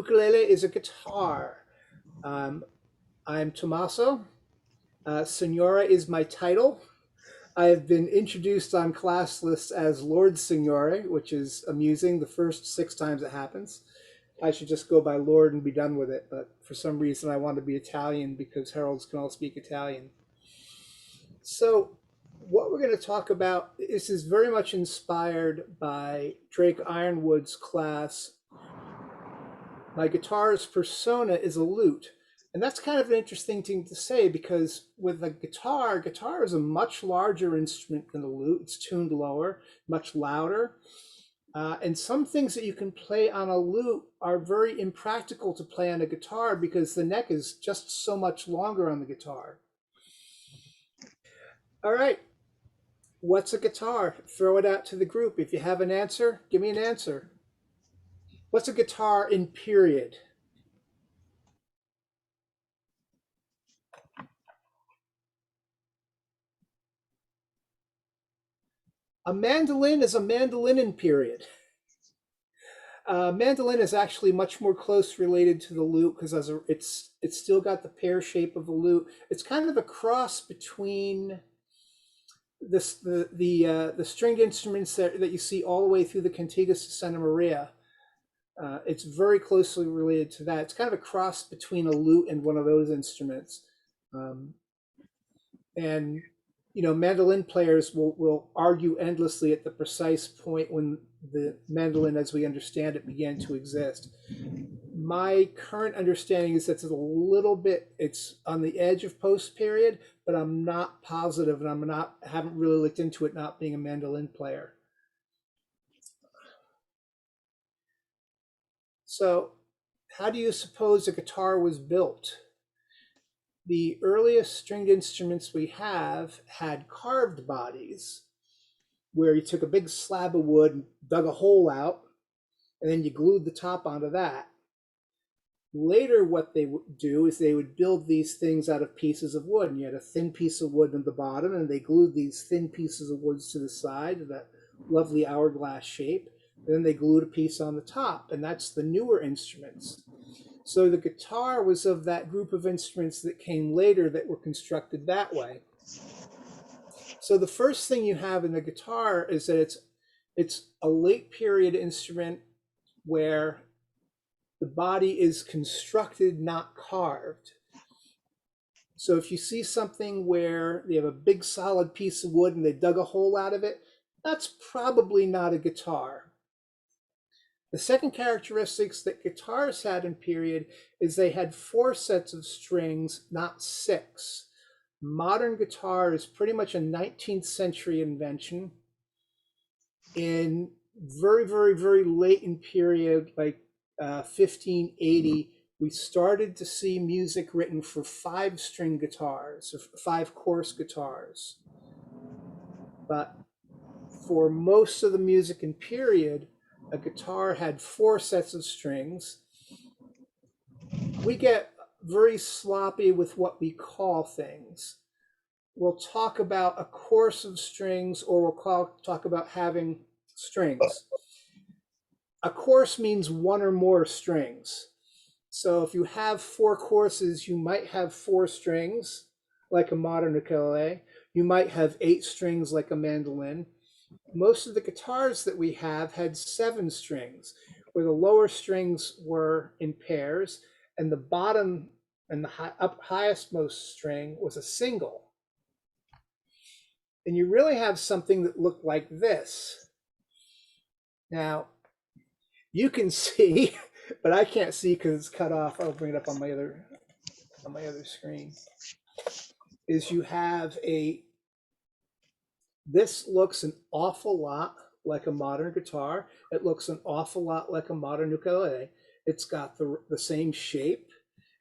ukulele is a guitar. Um, I'm Tommaso. Signora is my title. I have been introduced on class lists as Lord Signore, which is amusing the first 6 times it happens. I should just go by Lord and be done with it, but for some reason I want to be Italian because heralds can all speak Italian. So, what we're going to talk about, this is very much inspired by Drake Ironwood's class. My guitar's persona is a lute. And that's kind of an interesting thing to say because with a guitar is a much larger instrument than a lute. It's tuned lower, much louder. And some things that you can play on a lute are very impractical to play on a guitar because the neck is just so much longer on the guitar. All right, what's a guitar? Throw it out to the group. If you have an answer, give me an answer. What's a guitar in period? A mandolin is a mandolin in period. Mandolin is actually much more close related to the lute because it's still got the pear shape of the lute. It's kind of a cross between the stringed instruments that you see all the way through the Cantigas to Santa Maria. It's very closely related to that. It's kind of a cross between a lute and one of those instruments. Um, and mandolin players will argue endlessly at the precise point when the mandolin as we understand it began to exist. My current understanding is that it's on the edge of post period, but I'm not positive, and haven't really looked into it, not being a mandolin player. So how do you suppose a guitar was built? The earliest stringed instruments we have had carved bodies where you took a big slab of wood and dug a hole out, and then you glued the top onto that. Later, what they would do is they would build these things out of pieces of wood, and you had a thin piece of wood at the bottom, and they glued these thin pieces of wood to the side of that lovely hourglass shape. And then they glued a piece on the top, and that's the newer instruments. So the guitar was of that group of instruments that came later that were constructed that way. So the first thing you have in the guitar is that it's a late period instrument where the body is constructed, not carved. So if you see something where they have a big solid piece of wood and they dug a hole out of it, that's probably not a guitar. The second characteristics that guitars had in period is they had 4 sets of strings, not 6. Modern guitar is pretty much a 19th century invention. In very, very, very late in period, like 1580, we started to see music written for 5-string guitars, or 5-course guitars. But for most of the music in period, a guitar had 4 sets of strings. We get very sloppy with what we call things. We'll talk about a course of strings, or we'll talk about having strings. A course means 1 or more strings. So if you have 4 courses, you might have 4 strings, like a modern ukulele. You might have 8 strings, like a mandolin. Most of the guitars that we have had 7 strings, where the lower strings were in pairs, and the bottom and the highest most string was a single. And you really have something that looked like this. Now, you can see, but I can't see because it's cut off. I'll bring it up on my other screen. Is you have this looks an awful lot like a modern guitar. It looks an awful lot like a modern ukulele. It's got the same shape.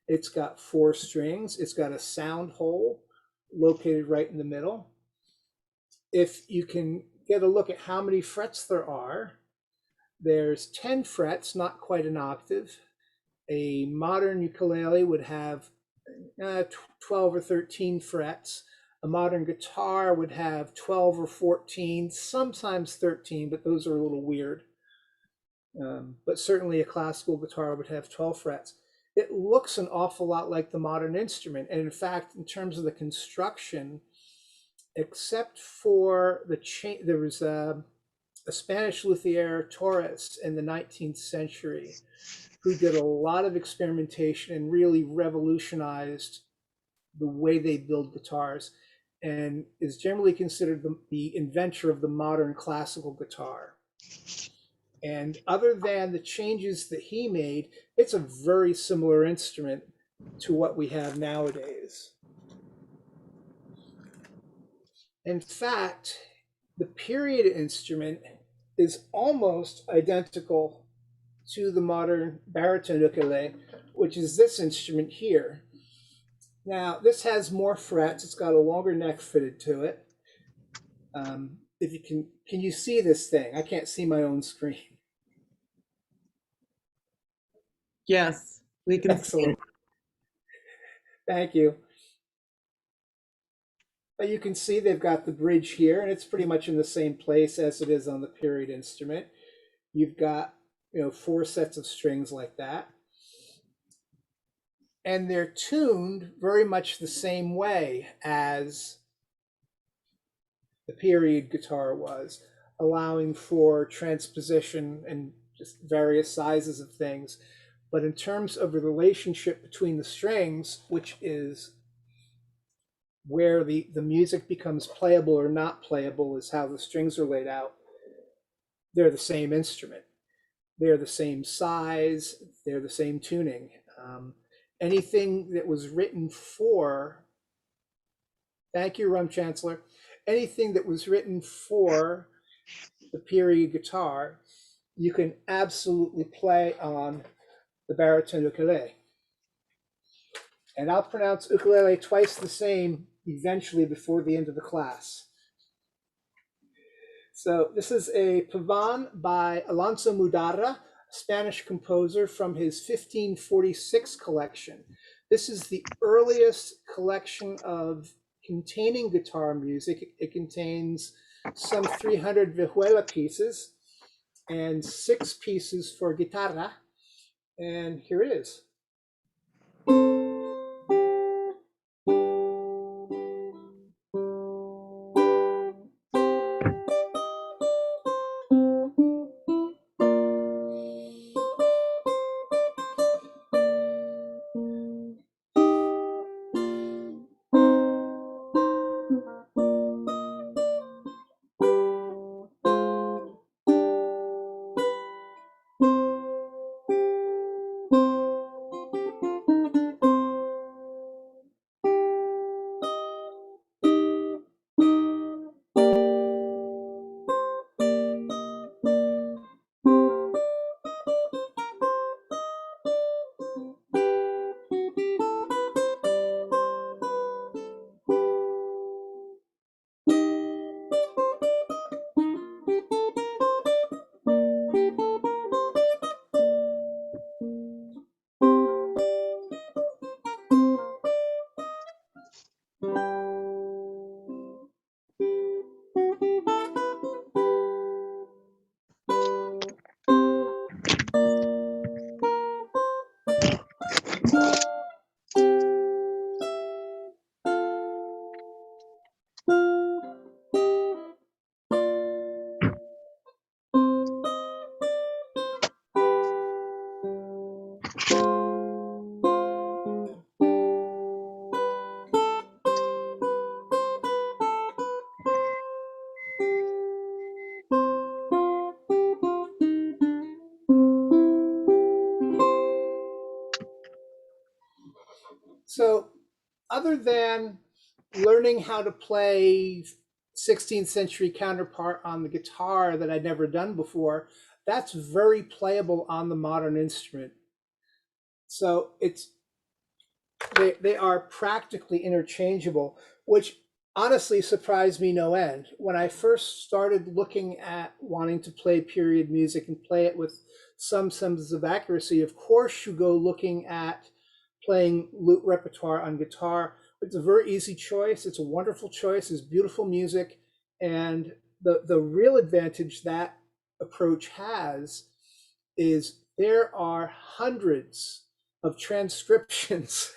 It's got 4 strings. It's got a sound hole located right in the middle. If you can get a look at how many frets there are, there's 10 frets, not quite an octave. A modern ukulele would have 12 or 13 frets. A modern guitar would have 12 or 14, sometimes 13, but those are a little weird. but certainly a classical guitar would have 12 frets. It looks an awful lot like the modern instrument. And in fact, in terms of the construction, except for the there was a Spanish luthier, Torres, in the 19th century, who did a lot of experimentation and really revolutionized the way they build guitars, and is generally considered the inventor of the modern classical guitar. And other than the changes that he made, it's a very similar instrument to what we have nowadays. In fact, the period instrument is almost identical to the modern baritone ukulele, which is this instrument here. Now, this has more frets. It's got a longer neck fitted to it. If you can you see this thing? I can't see my own screen. Yes, we can see Excellent. it. Thank you. But you can see they've got the bridge here, and it's pretty much in the same place as it is on the period instrument. You've got, 4 sets of strings like that. And they're tuned very much the same way as the period guitar was, allowing for transposition and just various sizes of things. But in terms of the relationship between the strings, which is where the music becomes playable or not playable, is how the strings are laid out, they're the same instrument. They're the same size, they're the same tuning. Anything that was written for, thank you, Rum Chancellor, anything that was written for the period guitar, you can absolutely play on the baritone ukulele. And I'll pronounce ukulele twice the same eventually before the end of the class. So this is a pavan by Alonso Mudarra, a Spanish composer, from his 1546 collection. This is the earliest collection of containing guitar music. It contains some 300 vihuela pieces and 6 pieces for guitarra. And here it is. So, other than learning how to play 16th century counterpart on the guitar that I'd never done before, that's very playable on the modern instrument. So they are practically interchangeable, which honestly surprised me no end. When I first started looking at wanting to play period music and play it with some semblance of accuracy, of course you go looking at playing lute repertoire on guitar. It's a very easy choice. It's a wonderful choice. It's beautiful music. And the real advantage that approach has is there are hundreds of transcriptions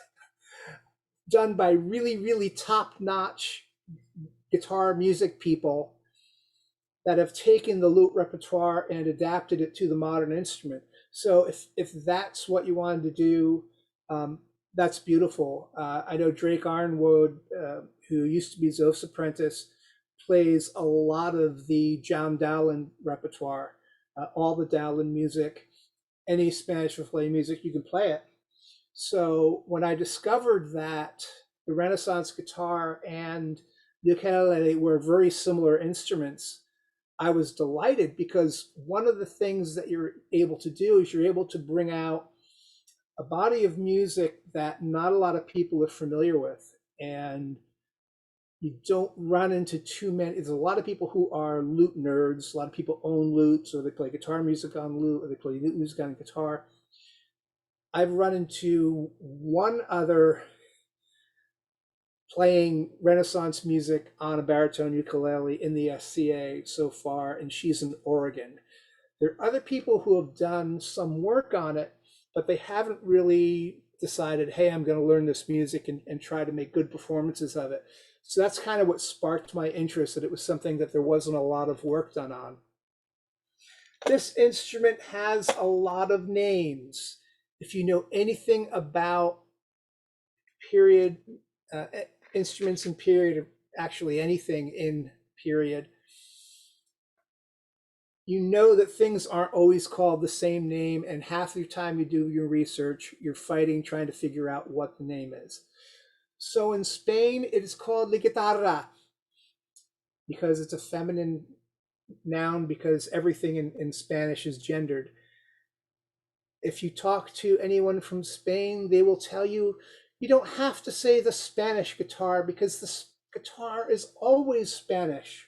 done by really, really top-notch guitar music people that have taken the lute repertoire and adapted it to the modern instrument. So if that's what you wanted to do, that's beautiful. I know Drake Ironwood, who used to be Zoph's apprentice, plays a lot of the John Dowland repertoire, all the Dowland music, any Spanish flamenco music, you can play it. So when I discovered that the Renaissance guitar and the ukulele were very similar instruments, I was delighted, because one of the things that you're able to do is you're able to bring out a body of music that not a lot of people are familiar with. And you don't run into too many. There's a lot of people who are lute nerds. A lot of people own lutes, or they play guitar music on lute, or they play lute music on guitar. I've run into one other playing Renaissance music on a baritone ukulele in the SCA so far, and she's in Oregon. There are other people who have done some work on it, but they haven't really decided, hey, I'm going to learn this music and try to make good performances of it. So that's kind of what sparked my interest, that it was something that there wasn't a lot of work done on. This instrument has a lot of names. If you know anything about period instruments in period, or actually anything in period, you know that things aren't always called the same name, and half the time you do your research, you're fighting trying to figure out what the name is. So in Spain, it is called la guitarra, because it's a feminine noun, because everything in Spanish is gendered. If you talk to anyone from Spain, they will tell you you don't have to say the Spanish guitar, because the guitar is always Spanish,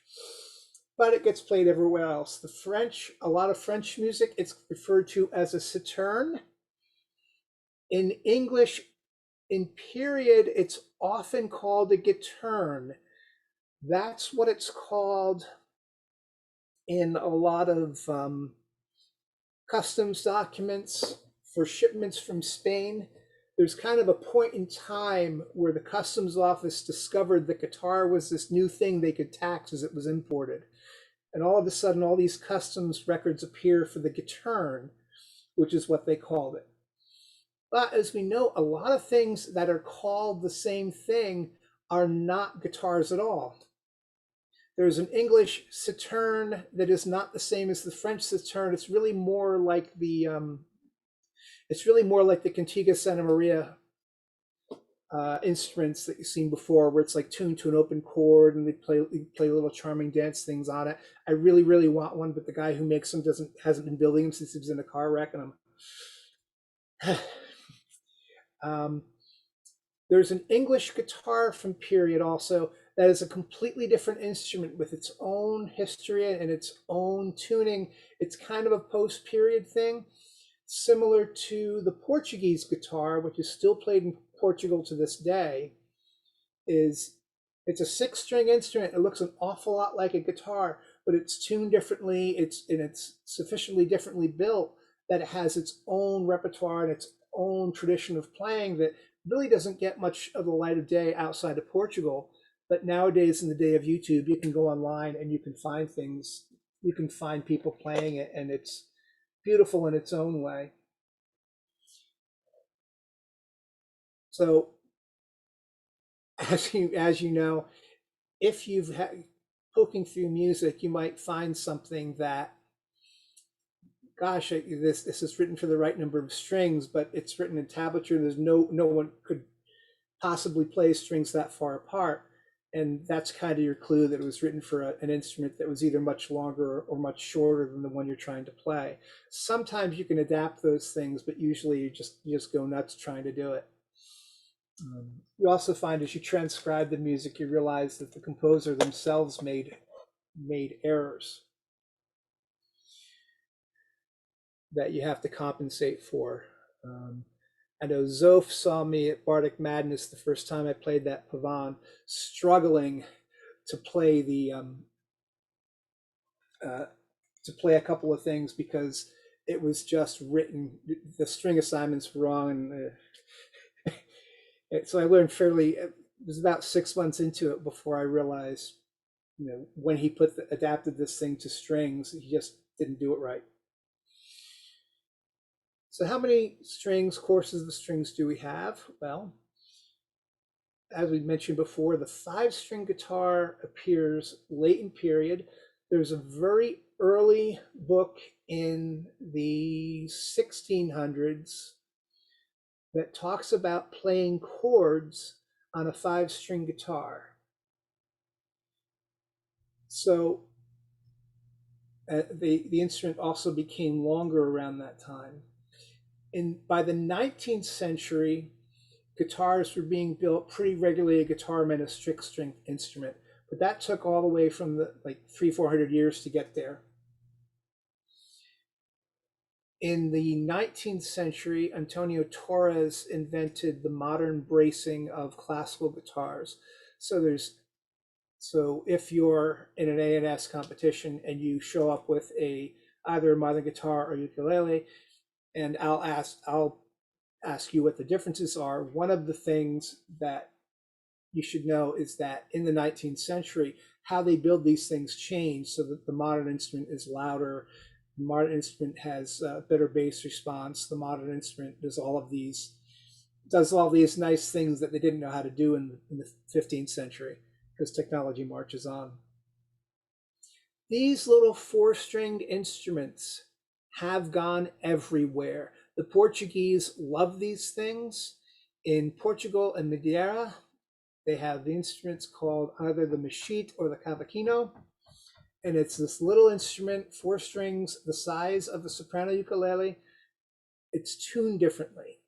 but it gets played everywhere else. The French, a lot of French music, it's referred to as a citerne. In English, in period, it's often called a guiterne. That's what it's called in a lot of customs documents for shipments from Spain. There's kind of a point in time where the customs office discovered that guitar was this new thing they could tax as it was imported. And all of a sudden, all these customs records appear for the guiterne, which is what they called it. But as we know, a lot of things that are called the same thing are not guitars at all. There's an English citerne that is not the same as the French citerne. It's really more like the Cantiga Santa Maria instruments that you've seen before, where it's like tuned to an open chord and they play little charming dance things on it. I really, really want one, but the guy who makes them hasn't been building them since he was in a car wreck, and there's an English guitar from period also that is a completely different instrument with its own history and its own tuning. It's kind of a post-period thing, similar to the Portuguese guitar, which is still played in Portugal to this day. It's a six-string instrument. It looks an awful lot like a guitar, but it's tuned differently. It's sufficiently differently built that it has its own repertoire and its own tradition of playing that really doesn't get much of the light of day outside of Portugal. But nowadays, in the day of YouTube, you can go online and you can find things. You can find people playing it, and it's beautiful in its own way. So, as you know, if you've had poking through music, you might find something that, gosh, this is written for the right number of strings, but it's written in tablature. And there's no one could possibly play strings that far apart, and that's kind of your clue that it was written for an instrument that was either much longer or much shorter than the one you're trying to play. Sometimes you can adapt those things, but usually you just go nuts trying to do it. You also find as you transcribe the music, you realize that the composer themselves made errors that you have to compensate for. I know Zoph saw me at Bardic Madness the first time I played that Pavan, struggling to play the to play a couple of things because it was just written, the string assignments were wrong. And so I learned it was about 6 months into it before I realized, when he adapted this thing to strings, he just didn't do it right. So how many courses of strings do we have? Well, as we mentioned before, the 5-string guitar appears late in period. There's a very early book in the 1600s that talks about playing chords on a 5-string guitar. So the instrument also became longer around that time. By the 19th century, guitars were being built pretty regularly. A guitar meant a strict string instrument, but that took all the way from the 300-400 years to get there. In the 19th century, Antonio Torres invented the modern bracing of classical guitars. So if you're in an A&S competition and you show up with either a modern guitar or ukulele, and I'll ask you what the differences are. One of the things that you should know is that in the 19th century, how they build these things changed so that the modern instrument is louder. The modern instrument has better bass response. The modern instrument does all these nice things that they didn't know how to do in the 15th century, because technology marches on. These little 4-stringed instruments have gone everywhere. The Portuguese love these things. In Portugal and Madeira, they have the instruments called either the machete or the cavaquinho. And it's this little instrument, 4 strings, the size of the soprano ukulele. It's tuned differently.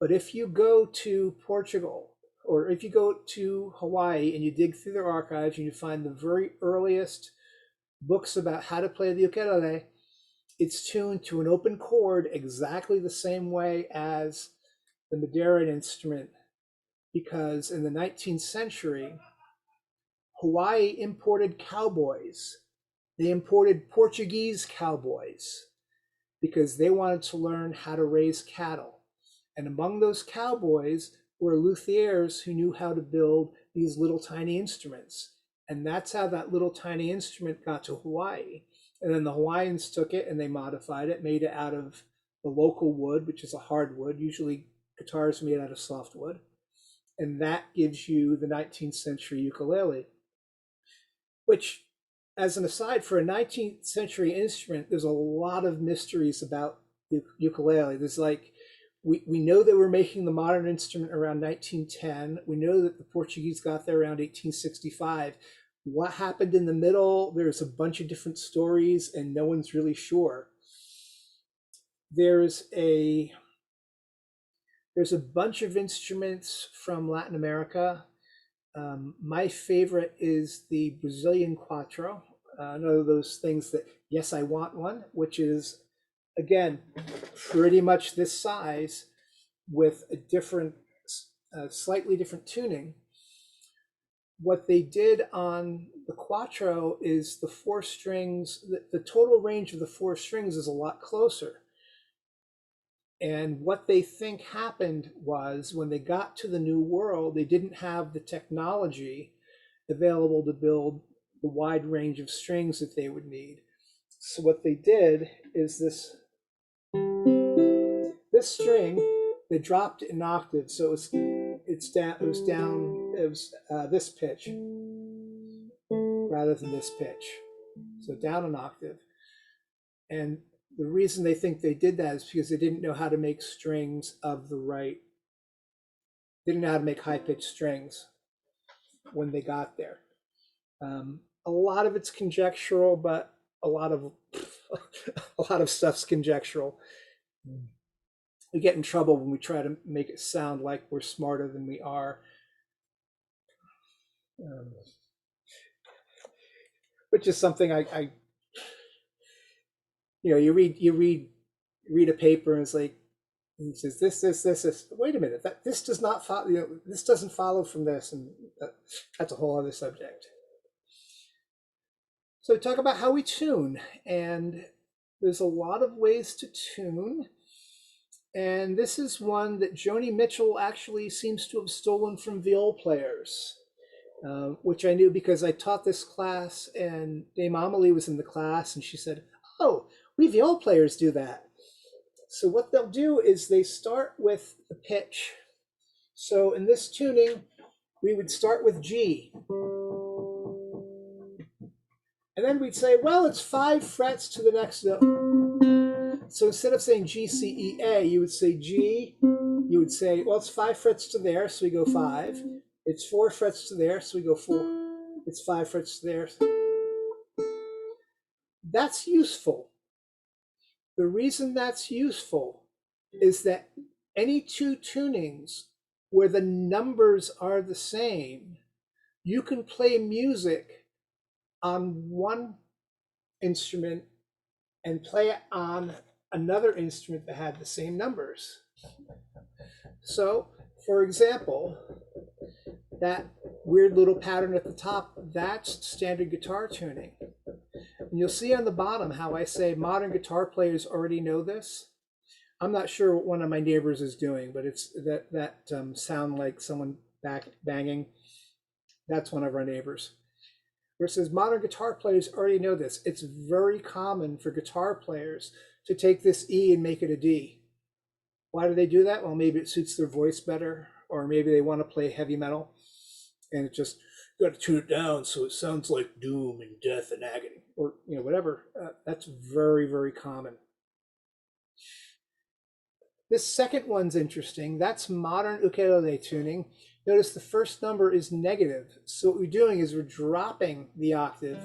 But if you go to Portugal, or if you go to Hawaii and you dig through their archives and you find the very earliest books about how to play the ukulele, it's tuned to an open chord exactly the same way as the Madeiran instrument, because in the 19th century, Hawaii imported cowboys. They imported Portuguese cowboys because they wanted to learn how to raise cattle. And among those cowboys were luthiers who knew how to build these little tiny instruments. And that's how that little tiny instrument got to Hawaii. And then the Hawaiians took it and they modified it, made it out of the local wood, which is a hardwood. Usually guitars are made out of softwood. And that gives you the 19th century ukulele, which, as an aside, for a 19th century instrument, there's a lot of mysteries about ukulele. There's we know they were making the modern instrument around 1910. We know that the Portuguese got there around 1865. What happened in the middle? There's a bunch of different stories and no one's really sure. There's a bunch of instruments from Latin America. My favorite is the Brazilian quattro, another of those things that, yes, I want one, which is, again, pretty much this size with a slightly different tuning. What they did on the quattro is the 4 strings, the total range of the 4 strings is a lot closer. And what they think happened was when they got to the New World, they didn't have the technology available to build the wide range of strings that they would need. So what they did is this string, they dropped it an octave, so it was this pitch rather than this pitch. So down an octave. And the reason they think they did that is because they didn't know how to make strings of the right, they didn't know how to make high-pitched strings when they got there. A lot of it's conjectural, but a lot of stuff's conjectural. We get in trouble when we try to make it sound like we're smarter than we are. Which is something I you read a paper and it's like, he says this. Wait a minute, this does not follow. This doesn't follow from this, and that's a whole other subject. So talk about how we tune, and There's a lot of ways to tune. And this is one that Joni Mitchell actually seems to have stolen from viol players, which I knew because I taught this class and Dame Amelie was in the class and she said, "Oh, we viol players do that." So what they'll do is they start with the pitch. So in this tuning, we would start with G. And then we'd say, well, it's 5 frets to the next note. So instead of saying G, C, E, A, you would say G. You would say, well, it's 5 frets to there, so we go 5. It's 4 frets to there, so we go 4. It's 5 frets to there. That's useful. The reason that's useful is that any two tunings where the numbers are the same, you can play music on one instrument and play it on another instrument that had the same numbers. So, for example, that weird little pattern at the top, that's standard guitar tuning. And you'll see on the bottom how I say modern guitar players already know this. I'm not sure what one of my neighbors is doing, but it's that sound like someone banging. That's one of our neighbors. Where it says modern guitar players already know this. It's very common for guitar players to take this E and make it a D. Why do they do that? Well, maybe it suits their voice better, or maybe they want to play heavy metal, and it just got to tune it down so it sounds like doom and death and agony, or whatever. That's very, very common. This second one's interesting. That's modern ukulele tuning. Notice the first number is negative. So what we're doing is we're dropping the octave.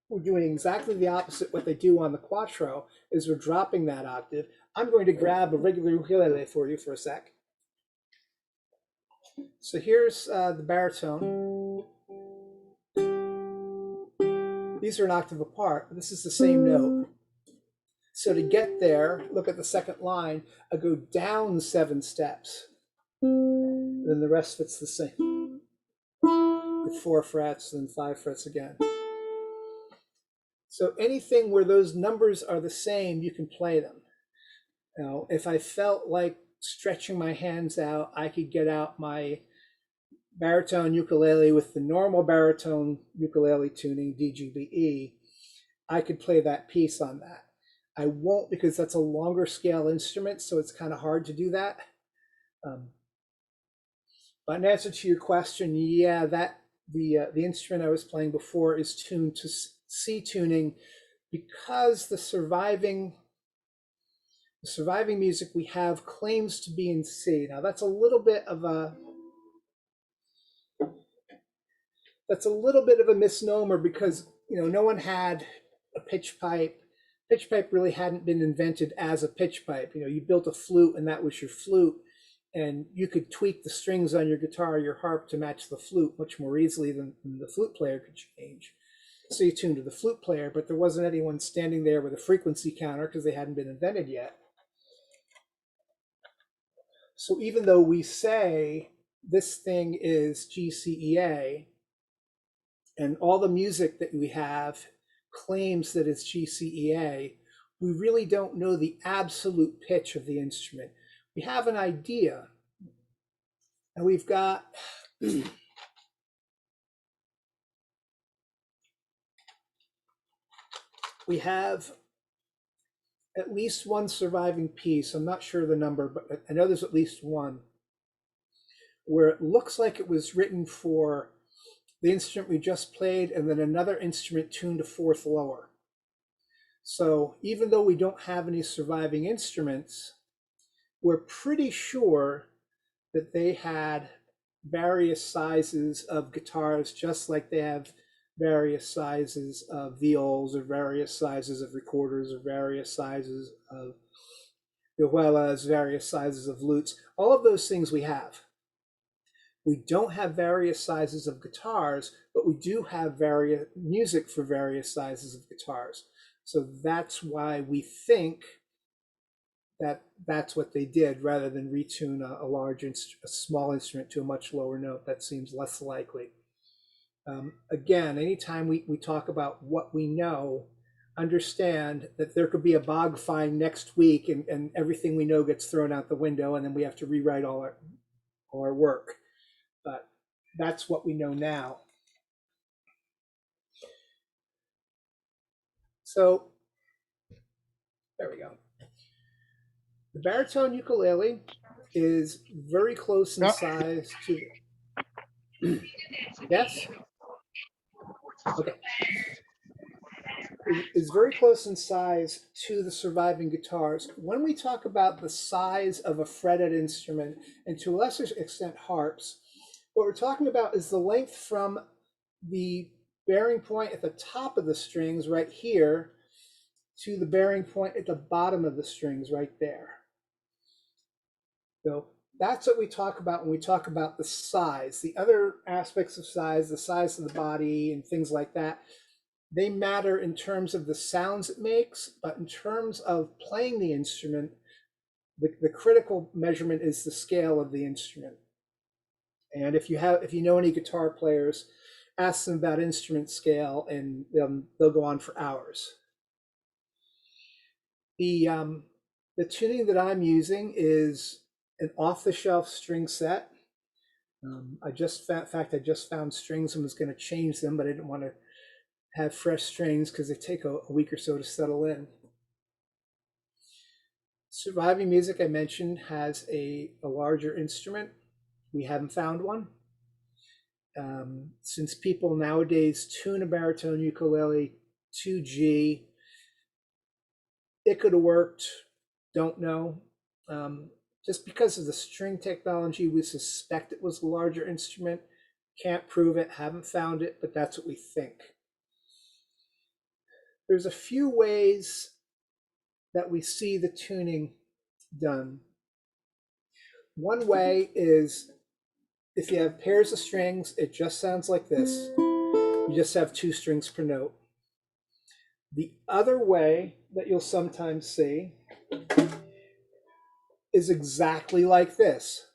We're doing exactly the opposite what they do on the quattro, is we're dropping that octave. I'm going to grab a regular ukulele for you for a sec. So here's the baritone. These are an octave apart, but this is the same note. So to get there, look at the second line, I go down 7 steps. Then the rest of it's the same. With 4 frets, then 5 frets again. So anything where those numbers are the same, you can play them. Now, if I felt like stretching my hands out, I could get out my baritone ukulele with the normal baritone ukulele tuning, DGBE. I could play that piece on that. I won't because that's a longer scale instrument, so it's kind of hard to do that. But in answer to your question, yeah, that the instrument I was playing before is tuned to C tuning because the surviving music we have claims to be in C. Now that's a little bit of a misnomer because no one had a pitch pipe. Pitch pipe really hadn't been invented as a pitch pipe. You built a flute and that was your flute, and you could tweak the strings on your guitar or your harp to match the flute much more easily than the flute player could change. So you tuned to the flute player, but there wasn't anyone standing there with a frequency counter because they hadn't been invented yet. So even though we say this thing is GCEA, and all the music that we have claims that it's GCEA, we really don't know the absolute pitch of the instrument. We have an idea, and we've got we have at least one surviving piece. I'm not sure the number, but I know there's at least one where it looks like it was written for the instrument we just played and then another instrument tuned a fourth lower. So even though we don't have any surviving instruments, we're pretty sure that they had various sizes of guitars, just like they have various sizes of viols or various sizes of recorders or various sizes of vihuelas, various sizes of lutes. All of those things we have. We don't have various sizes of guitars, but we do have various music for various sizes of guitars. So that's why we think that that's what they did rather than retune a small instrument to a much lower note. That seems less likely. Again, anytime we talk about what we know, understand that there could be a bog find next week, and everything we know gets thrown out the window, and then we have to rewrite all our work. But that's what we know now. So there we go. The baritone ukulele is very close in size to the, yes? Okay. It is very close in size to the surviving guitars. When we talk about the size of a fretted instrument, and to a lesser extent harps, what we're talking about is the length from the bearing point at the top of the strings right here to the bearing point at the bottom of the strings right there. So that's what we talk about when we talk about the size. The other aspects of size, the size of the body and things like that, they matter in terms of the sounds it makes, but in terms of playing the instrument, the critical measurement is the scale of the instrument. And if you know any guitar players, ask them about instrument scale, and they'll go on for hours. The tuning that I'm using is an off-the-shelf string set. I just found strings and was going to change them, but I didn't want to have fresh strings because they take a week or so to settle in. Surviving Music, I mentioned, has a larger instrument. We haven't found one. Since people nowadays tune a baritone ukulele to G, it could have worked, don't know. Just because of the string technology, we suspect it was a larger instrument. Can't prove it, haven't found it, but that's what we think. There's a few ways that we see the tuning done. One way is if you have pairs of strings, it just sounds like this. You just have 2 strings per note. The other way that you'll sometimes see is exactly like this.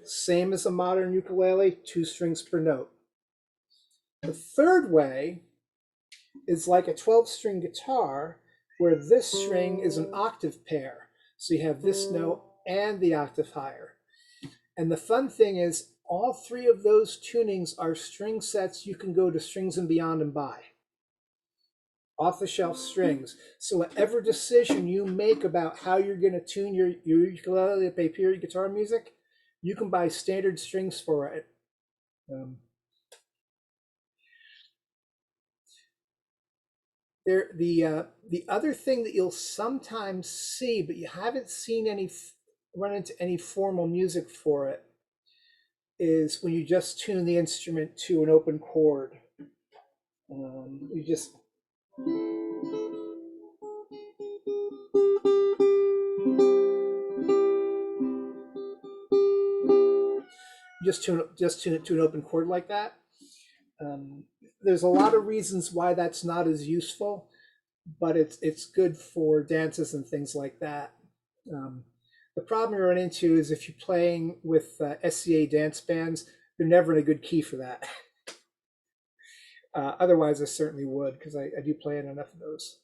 Same as a modern ukulele, 2 strings per note. The third way is like a 12-string guitar, where this string is an octave pair. So you have this note and the octave higher. And the fun thing is, all 3 of those tunings are string sets you can go to Strings and Beyond and buy. Off-the-shelf strings. So whatever decision you make about how you're going to tune your ukulele to play period guitar music, you can buy standard strings for it. The other thing that you'll sometimes see, but you haven't seen run into any formal music for it, is when you just tune the instrument to an open chord. You just tune it to an open chord like that. There's a lot of reasons why that's not as useful, but it's good for dances and things like that. The problem you run into is if you're playing with SCA dance bands, they're never in a good key for that. Otherwise, I certainly would, because I do play in enough of those.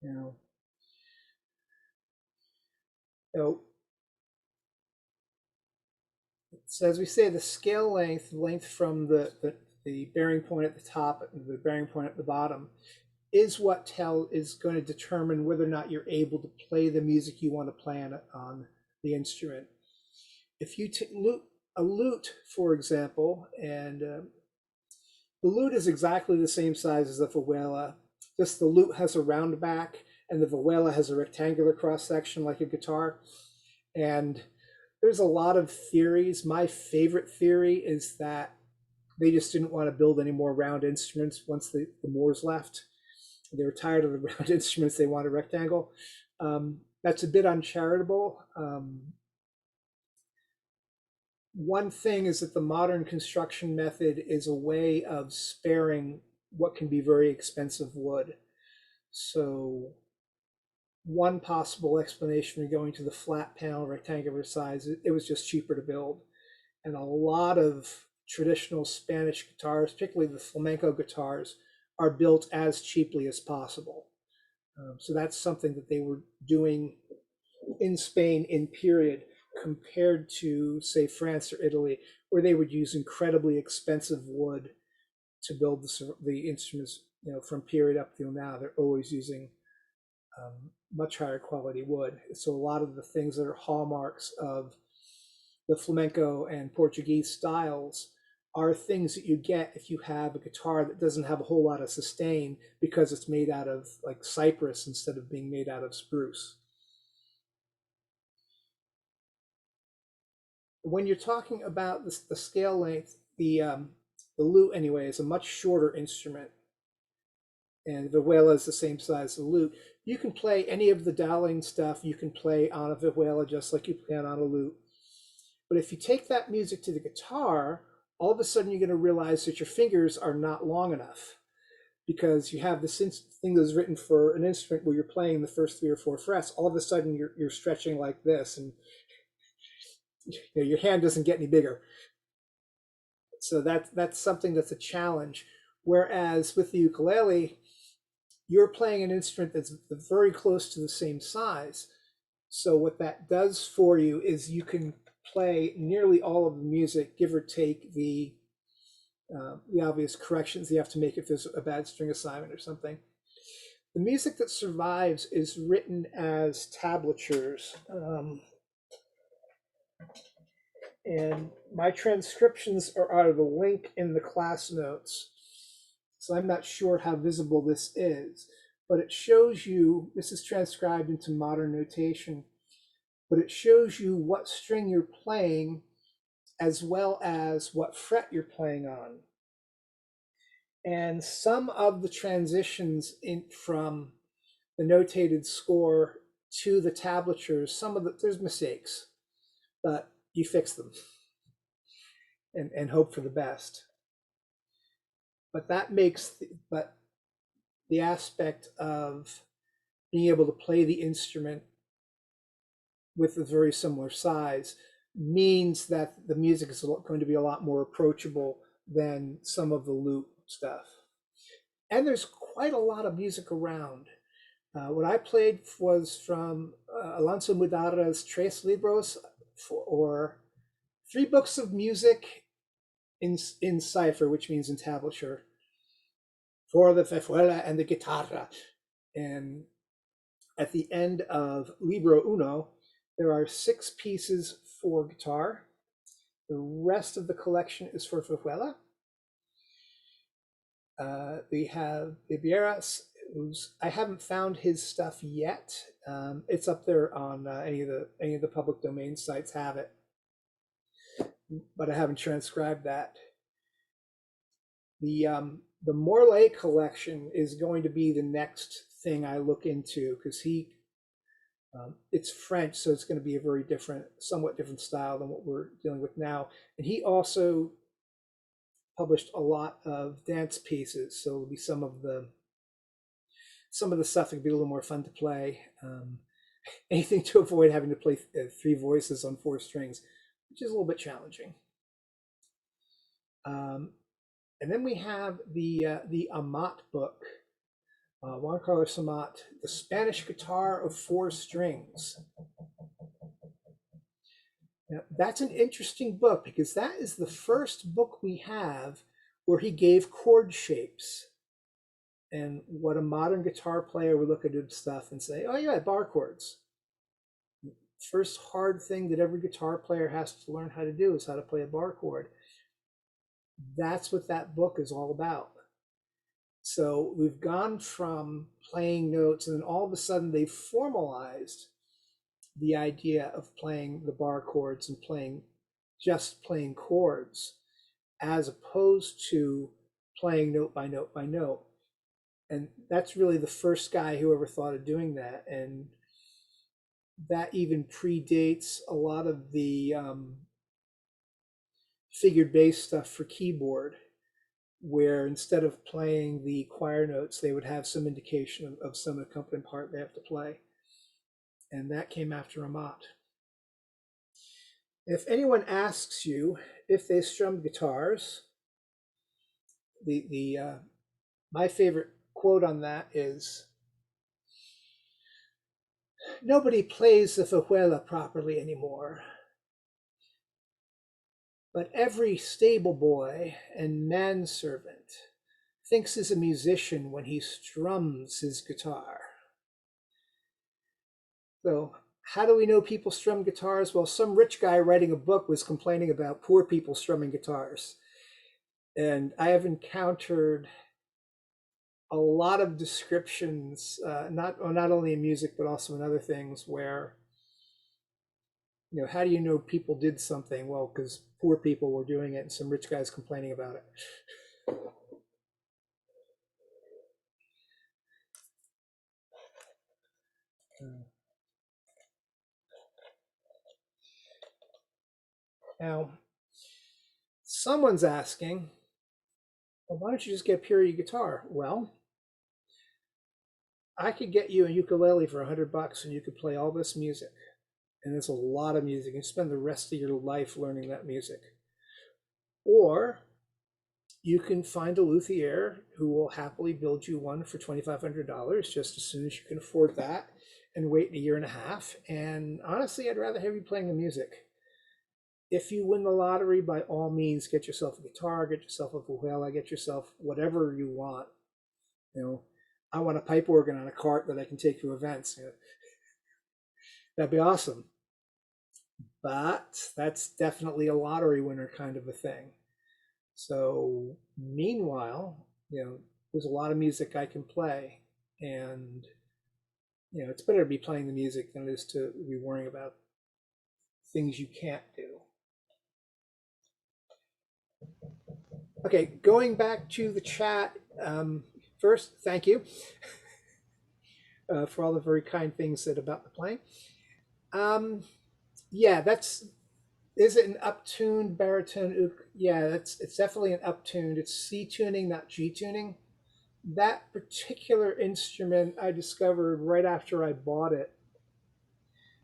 You know, so as we say, the scale length from the bearing point at the top and the bearing point at the bottom, is what is going to determine whether or not you're able to play the music you want to play on the instrument. If you a lute, for example, and the lute is exactly the same size as the vihuela, just the lute has a round back and the vihuela has a rectangular cross section like a guitar. And there's a lot of theories. My favorite theory is that they just didn't want to build any more round instruments once the Moors left. They were tired of the round instruments. They wanted a rectangle. That's a bit uncharitable. One thing is that the modern construction method is a way of sparing what can be very expensive wood. So one possible explanation for going to the flat panel rectangular size, it was just cheaper to build. And a lot of traditional Spanish guitars, particularly the flamenco guitars, are built as cheaply as possible. So that's something that they were doing in Spain in period compared to, say, France or Italy, where they would use incredibly expensive wood to build the instruments. From period up till now, they're always using much higher quality wood. So a lot of the things that are hallmarks of the flamenco and Portuguese styles are things that you get if you have a guitar that doesn't have a whole lot of sustain because it's made out of like cypress instead of being made out of spruce. When you're talking about the scale length, the lute anyway is a much shorter instrument, and the vihuela is the same size as the lute. You can play any of the Dowling stuff. You can play on a vihuela just like you can on a lute. But if you take that music to the guitar, all of a sudden you're going to realize that your fingers are not long enough because you have this thing that's written for an instrument where you're playing the first 3 or 4 frets. All of a sudden you're stretching like this, and your hand doesn't get any bigger. So that's something that's a challenge. Whereas with the ukulele, you're playing an instrument that's very close to the same size. So what that does for you is you can play nearly all of the music, give or take the obvious corrections you have to make if there's a bad string assignment or something. The music that survives is written as tablatures. And my transcriptions are out of the link in the class notes. So I'm not sure how visible this is, but it shows you, this is transcribed into modern notation, but it shows you what string you're playing as well as what fret you're playing on. And some of the transitions from the notated score to the tablatures, there's mistakes, but you fix them and hope for the best. But that makes the aspect of being able to play the instrument with a very similar size means that the music is going to be a lot more approachable than some of the lute stuff. And there's quite a lot of music around. What I played was from Alonso Mudara's Tres Libros, or 3 books of music in cipher, which means in tablature, for the vihuela and the guitarra. And at the end of Libro Uno, there are 6 pieces for guitar. The rest of the collection is for vihuela. We have Ibieras, I haven't found his stuff yet. It's up there on any of the public domain sites have it, but I haven't transcribed that. The Morlaix collection is going to be the next thing I look into because it's French, so it's going to be a very somewhat different style than what we're dealing with now. And he also published a lot of dance pieces, so it'll be some of the stuff that can be a little more fun to play. Anything to avoid having to play 3 voices on 4 strings, which is a little bit challenging. And then we have the Amat book, Juan Carlos Amat, The Spanish Guitar of 4 Strings. Now, that's an interesting book because that is the first book we have where he gave chord shapes. And what a modern guitar player would look at his stuff and say, oh yeah, bar chords. First hard thing that every guitar player has to learn how to do is how to play a bar chord. That's what that book is all about. So we've gone from playing notes, and then all of a sudden they've formalized the idea of playing the bar chords and just playing chords, as opposed to playing note by note by note. And that's really the first guy who ever thought of doing that. And that even predates a lot of the figured bass stuff for keyboard, where instead of playing the choir notes, they would have some indication of some accompanying part they have to play. And that came after Amat. If anyone asks you if they strum guitars, the my favorite quote on that is, "Nobody plays the vihuela properly anymore, but every stable boy and manservant thinks he's a musician when he strums his guitar." So, how do we know people strum guitars? Well, some rich guy writing a book was complaining about poor people strumming guitars. And I have encountered a lot of descriptions, not only in music but also in other things, where how do you know people did something? Well, because poor people were doing it, and some rich guys complaining about it. Now, someone's asking, well, why don't you just get a period guitar? Well, I could get you a ukulele for $100 and you could play all this music. And there's a lot of music. You spend the rest of your life learning that music. Or you can find a luthier who will happily build you one for $2,500 just as soon as you can afford that, and wait a year and a half. And honestly, I'd rather have you playing the music. If you win the lottery, by all means, get yourself a guitar, get yourself a vihuela, get yourself whatever you want. I want a pipe organ on a cart that I can take to events. That'd be awesome. But that's definitely a lottery winner kind of a thing. So meanwhile, there's a lot of music I can play, and it's better to be playing the music than it is to be worrying about things you can't do. Okay, going back to the chat. First, thank you for all the very kind things said about the playing. Yeah, is it an uptuned baritone? Yeah, it's definitely an uptuned. It's C tuning, not G tuning. That particular instrument I discovered right after I bought it,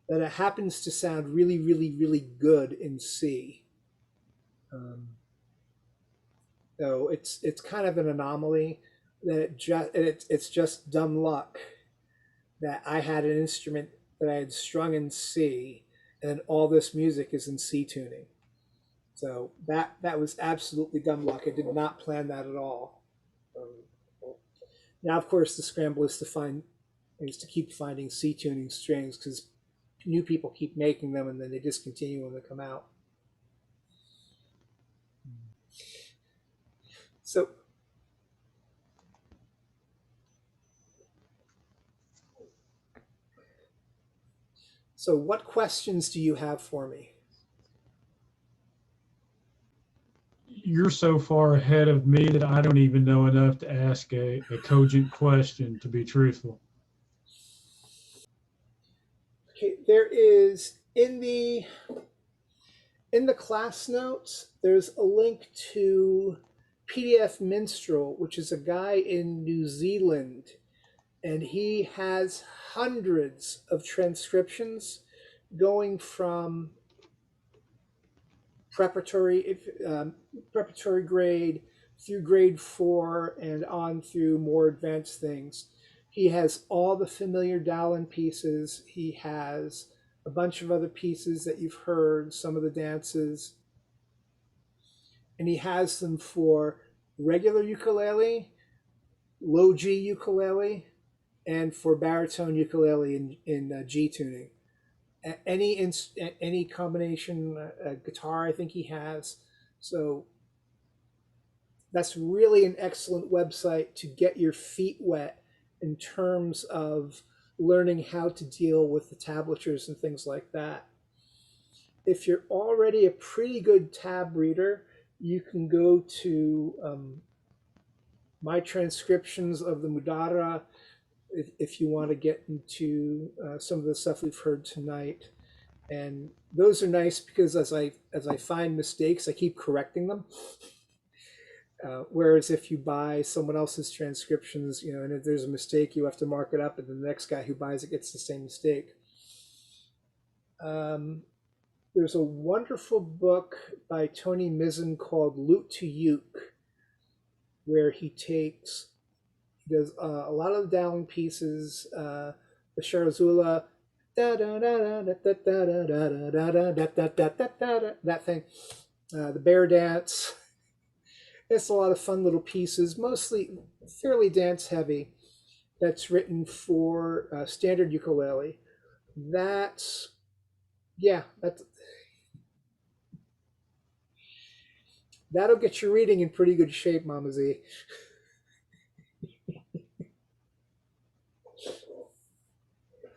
that it happens to sound really, really, really good in C. Um, so it's kind of an anomaly that it's just dumb luck that I had an instrument that I had strung in C, and then all this music is in C tuning. So that was absolutely dumb luck. I did not plan that at all. Now, of course, the scramble is to keep finding C tuning strings, because new people keep making them and then they discontinue when they come out. So, so what questions do you have for me? You're so far ahead of me that I don't even know enough to ask a cogent question, to be truthful. Okay, there is in the class notes, there's a link to PDF Minstrel, which is a guy in New Zealand, and he has hundreds of transcriptions going from preparatory preparatory grade through grade 4 and on through more advanced things. He has all the familiar Dallin pieces. He has a bunch of other pieces that you've heard, some of the dances, and he has them for regular ukulele, low G ukulele, and for baritone ukulele in G tuning. Any combination guitar, I think he has. So that's really an excellent website to get your feet wet in terms of learning how to deal with the tablatures and things like that. If you're already a pretty good tab reader, you can go to my transcriptions of the Mudara if you want to get into some of the stuff we've heard tonight. And those are nice because as I find mistakes, I keep correcting them. Whereas if you buy someone else's transcriptions, and if there's a mistake, you have to mark it up, and the next guy who buys it gets the same mistake. There's a wonderful book by Tony Mizzen called Lute to Uke, where he does a lot of the Dowling pieces, the Sharazula, that thing, the bear dance. It's a lot of fun little pieces, mostly fairly dance heavy. That's written for standard ukulele. That's yeah, that'll get your reading in pretty good shape, Mama Z.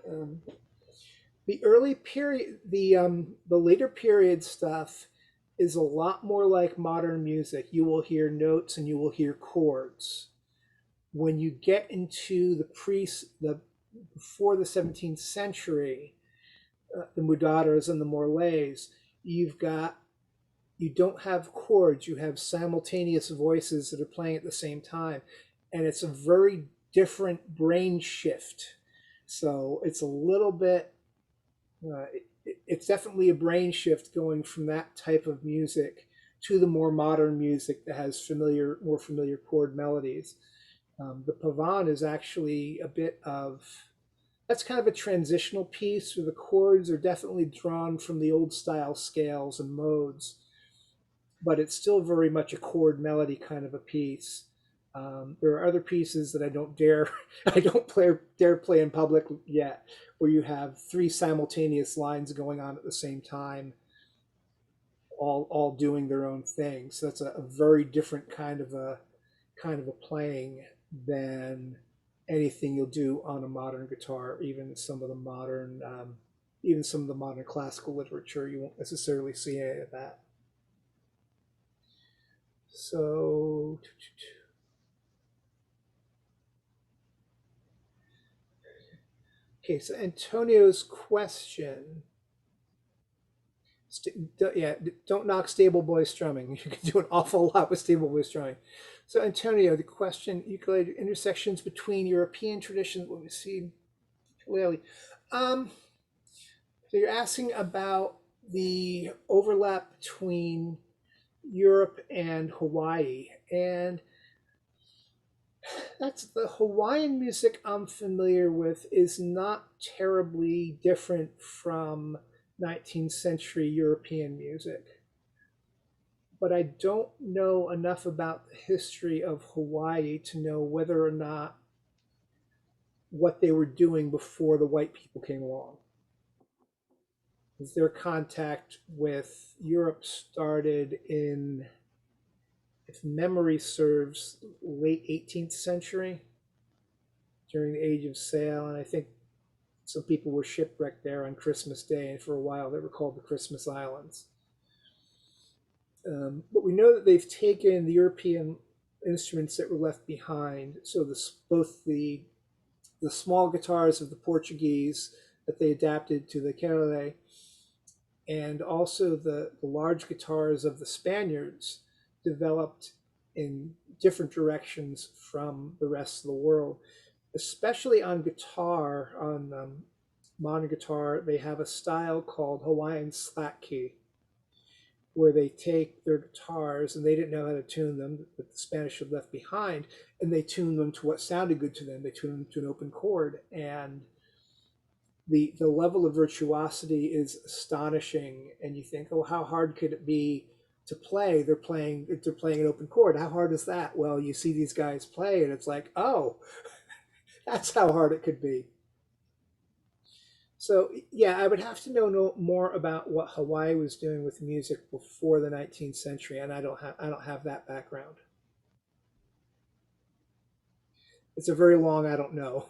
Um, the early period, the later period stuff is a lot more like modern music. You will hear notes and you will hear chords. When you get into the before the 17th century, the Mudaras and the Morlays, you don't have chords. You have simultaneous voices that are playing at the same time, and it's a very different brain shift. So it's a little bit it's definitely a brain shift going from that type of music to the more modern music that has more familiar chord melodies. The pavan is actually a bit of that's kind of a transitional piece where the chords are definitely drawn from the old style scales and modes, but it's still very much a chord melody kind of a piece. There are other pieces that I don't dare I don't dare play in public yet, where you have three simultaneous lines going on at the same time, all doing their own thing. So that's a very different kind of a playing than anything you'll do on a modern guitar. Even some of the modern classical literature, you won't necessarily see any of that. So okay, so Antonio's question. Yeah, don't knock stable boy strumming. You can do an awful lot with stable boy strumming. So Antonio, the question: ukulele intersections between European traditions. What we see ukulele. So you're asking about the overlap between Europe and Hawaii, and that's the Hawaiian music I'm familiar with is not terribly different from 19th century European music. But I don't know enough about the history of Hawaii to know whether or not what they were doing before the white people came along. Because their contact with Europe started in, if memory serves, late 18th century during the Age of Sail, and I think some people were shipwrecked there on Christmas Day, and for a while they were called the Christmas Islands. But we know that they've taken the European instruments that were left behind, so both the small guitars of the Portuguese that they adapted to the ukulele, and also the large guitars of the Spaniards developed in different directions from the rest of the world, especially on guitar, on modern guitar. They have a style called Hawaiian slack key, where they take their guitars and they didn't know how to tune them, but the Spanish had left behind, and they tuned them to what sounded good to them. They tuned them to an open chord, and the level of virtuosity is astonishing. And you think, oh, how hard could it be to play? They're playing an open chord. How hard is that? Well, you see these guys play, and it's like, oh, that's how hard it could be. So yeah, I would have to know more about what Hawaii was doing with music before the 19th century, and I don't have that background. It's a very long I don't know.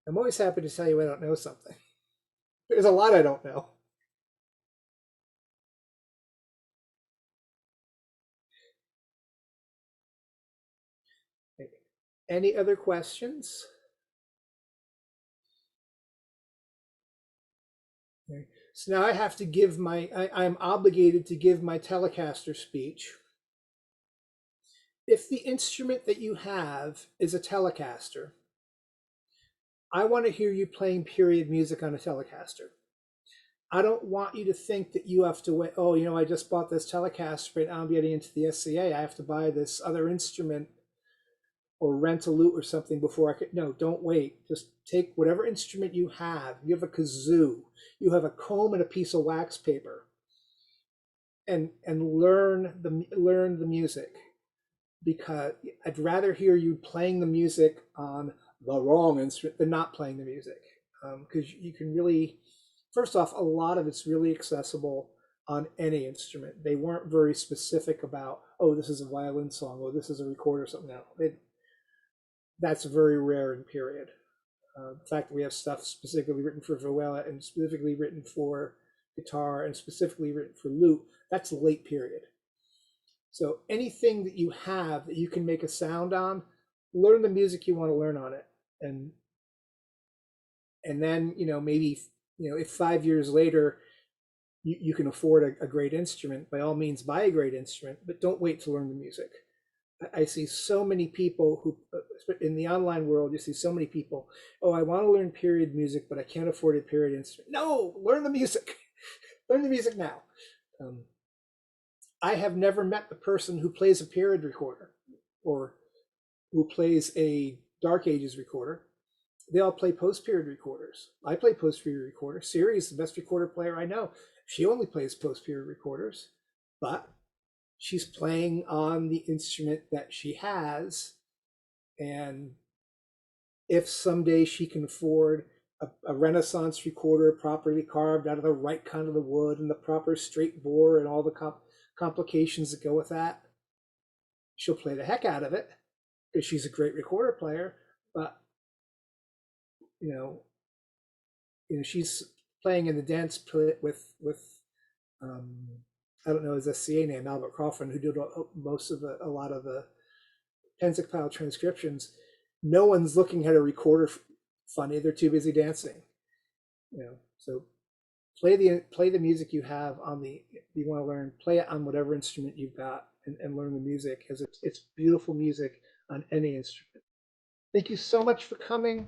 I'm always happy to tell you I don't know something. There's a lot I don't know. Any other questions? Okay. So now I have to give I'm obligated to give my Telecaster speech. If the instrument that you have is a Telecaster, I want to hear you playing period music on a Telecaster. I don't want you to think that you have to wait. Oh, I just bought this Telecaster, but I'm getting into the SCA. I have to buy this other instrument or rent a lute or something before I could. No, don't wait. Just take whatever instrument you have. You have a kazoo, you have a comb and a piece of wax paper, and learn the music, because I'd rather hear you playing the music on the wrong instrument than not playing the music, because you can really. First off, a lot of it's really accessible on any instrument. They weren't very specific about, oh, this is a violin song, or this is a record or something. No, that's very rare in period. The fact that we have stuff specifically written for viola and specifically written for guitar and specifically written for lute, that's late period. So anything that you have that you can make a sound on, learn the music you want to learn on it. And then, maybe, if 5 years later you can afford a great instrument, by all means buy a great instrument, but don't wait to learn the music. I see so many people who, in the online world, you see so many people, oh, I want to learn period music, but I can't afford a period instrument. No, learn the music. Learn the music now. I have never met the person who plays a period recorder or who plays a Dark Ages recorder. They all play post-period recorders. I play post-period recorder. Siri is the best recorder player I know. She only plays post-period recorders, but she's playing on the instrument that she has. And if someday she can afford a Renaissance recorder properly carved out of the right kind of the wood and the proper straight bore and all the complications that go with that, she'll play the heck out of it because she's a great recorder player. But she's playing in the dance with I don't know his SCA name, Albert Crawford, who did a lot of the Penzig transcriptions. No one's looking at a recorder funny; they're too busy dancing. So play the music you have on you want to learn. Play it on whatever instrument you've got, and learn the music, because it's beautiful music on any instrument. Thank you so much for coming.